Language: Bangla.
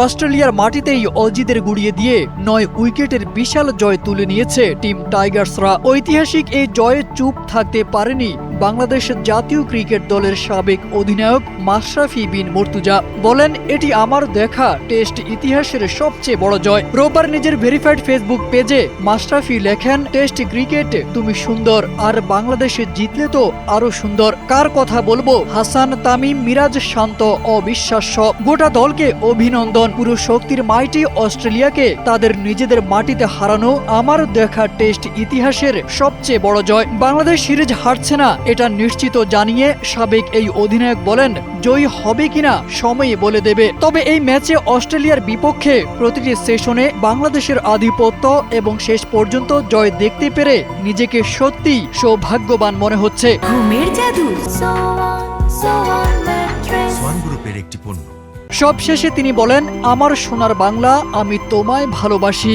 অস্ট্রেলিয়ার মাটিতেই অজিদের গুড়িয়ে দিয়ে 9 উইকেটের বিশাল জয় তুলে নিয়েছে টিম টাইগার্সরা। ঐতিহাসিক এই জয়ে চুপ থাকতে পারেনি বাংলাদেশ জাতীয় ক্রিকেট দলের সাবেক অধিনায়ক মাশরাফি বিন মুর্তজা। বলেন, এটি আমার দেখা টেস্ট ইতিহাসের সবচেয়ে বড় জয়। রোববার নিজের ভেরিফাইড ফেসবুক পেজে মাশরাফি লেখেন, টেস্ট ক্রিকেট তুমি সুন্দর, আর বাংলাদেশে জিতলে তো আরো সুন্দর। কার কথা বলবো? হাসান, তামিম, মিরাজ, শান্ত অবিশ্বাস্য। গোটা দলকে অভিনন্দন। পুরো শক্তির মাইটি অস্ট্রেলিয়াকে তাদের নিজেদের মাটিতে হারানো আমার দেখা টেস্ট ইতিহাসের সবচেয়ে বড় জয়। বাংলাদেশ সিরিজ হারছে না এটা নিশ্চিত জানিয়ে সাবেক এই অধিনায়ক বলেন, জয়ী হবে কিনা সময়ে বলে দেবে। তবে এই ম্যাচে অস্ট্রেলিয়ার বিপক্ষে প্রতিটি সেশনে বাংলাদেশের আধিপত্য এবং শেষ পর্যন্ত জয় দেখতে পেরে নিজেকে সত্যিই সৌভাগ্যবান মনে হচ্ছে। ঘুমের জাদু সোয়ান গ্রুপের একটি পণ্য। সবশেষে তিনি বলেন, আমার সোনার বাংলা, আমি তোমায় ভালোবাসি।